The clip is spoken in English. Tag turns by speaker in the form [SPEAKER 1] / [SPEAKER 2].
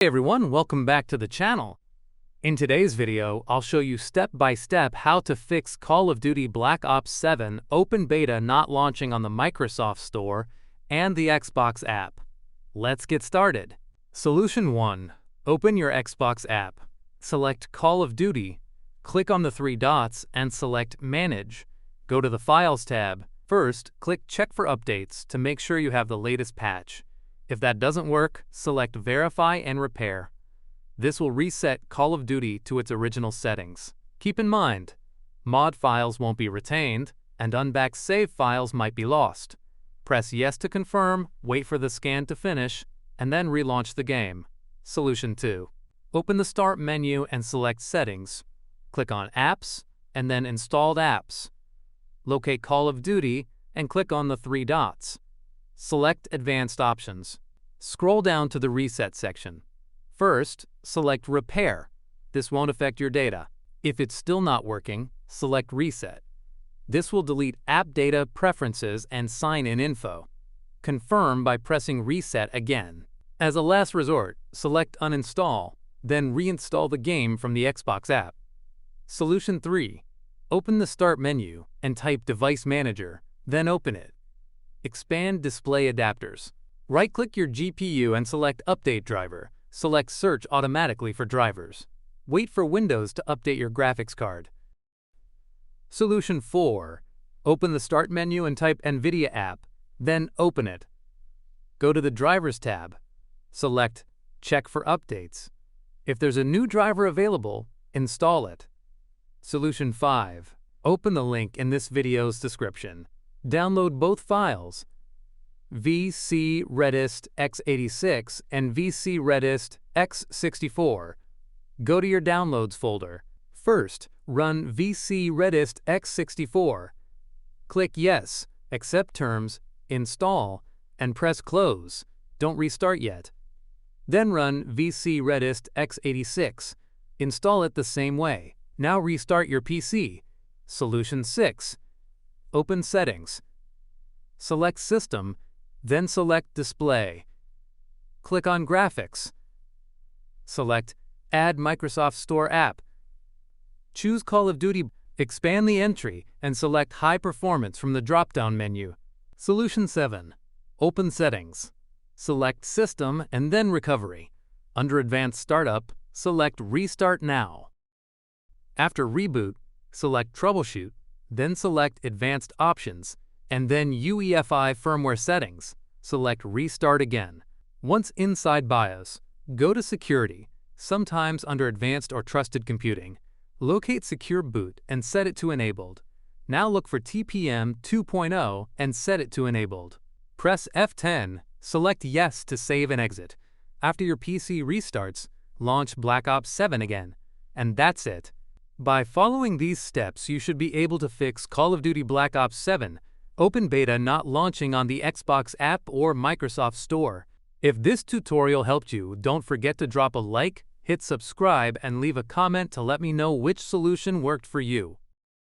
[SPEAKER 1] Hey everyone, welcome back to the channel. In today's video, I'll show you step by step how to fix Call of Duty Black Ops 7 open beta not launching on the Microsoft Store and the Xbox app. Let's get started. Solution 1. Open your Xbox app. Select Call of Duty, click on the three dots and select Manage. Go to the Files tab. First, click Check for Updates to make sure you have the latest patch. If that doesn't work, select Verify and Repair. This will reset Call of Duty to its original settings. Keep in mind, mod files won't be retained, and unbacked save files might be lost. Press Yes to confirm, wait for the scan to finish, and then relaunch the game. Solution 2. Open the Start menu and select Settings. Click on Apps, and then Installed Apps. Locate Call of Duty, and click on the three dots. Select Advanced Options. Scroll down to the Reset section. First, select Repair. This won't affect your data. If it's still not working, select Reset. This will delete app data, preferences, and sign-in info. Confirm by pressing Reset again. As a last resort, select Uninstall, then reinstall the game from the Xbox app. Solution 3. Open the Start menu and type Device Manager, then open it. Expand Display Adapters. Right-click your GPU and select Update Driver. Select Search automatically for drivers. Wait for Windows to update your graphics card. Solution 4. Open the Start menu and type NVIDIA app, then open it. Go to the Drivers tab. Select Check for Updates. If there's a new driver available, install it. Solution 5. Open the link in this video's description. Download both files, VC Redist x86 and VC Redist x64. Go to your Downloads folder. First, run VC Redist x64. Click Yes, Accept Terms, Install, and press Close. Don't restart yet. Then run VC Redist x86. Install it the same way. Now restart your PC. Solution 6. Open Settings. Select System, then select Display. Click on Graphics. Select Add Microsoft Store App. Choose Call of Duty. Expand the entry and select High Performance from the drop-down menu. Solution 7. Open Settings. Select System and then Recovery. Under Advanced Startup, select Restart Now. After reboot, select Troubleshoot, then select Advanced Options, and then UEFI Firmware Settings. Select Restart again. Once inside BIOS, go to Security, sometimes under Advanced or Trusted Computing. Locate Secure Boot and set it to Enabled. Now look for TPM 2.0 and set it to Enabled. Press F10, select Yes to save and exit. After your PC restarts, launch Black Ops 7 again. And that's it. By following these steps, you should be able to fix Call of Duty Black Ops 7 open beta not launching on the Xbox app or Microsoft Store. If this tutorial helped you, don't forget to drop a like, hit subscribe, and leave a comment to let me know which solution worked for you.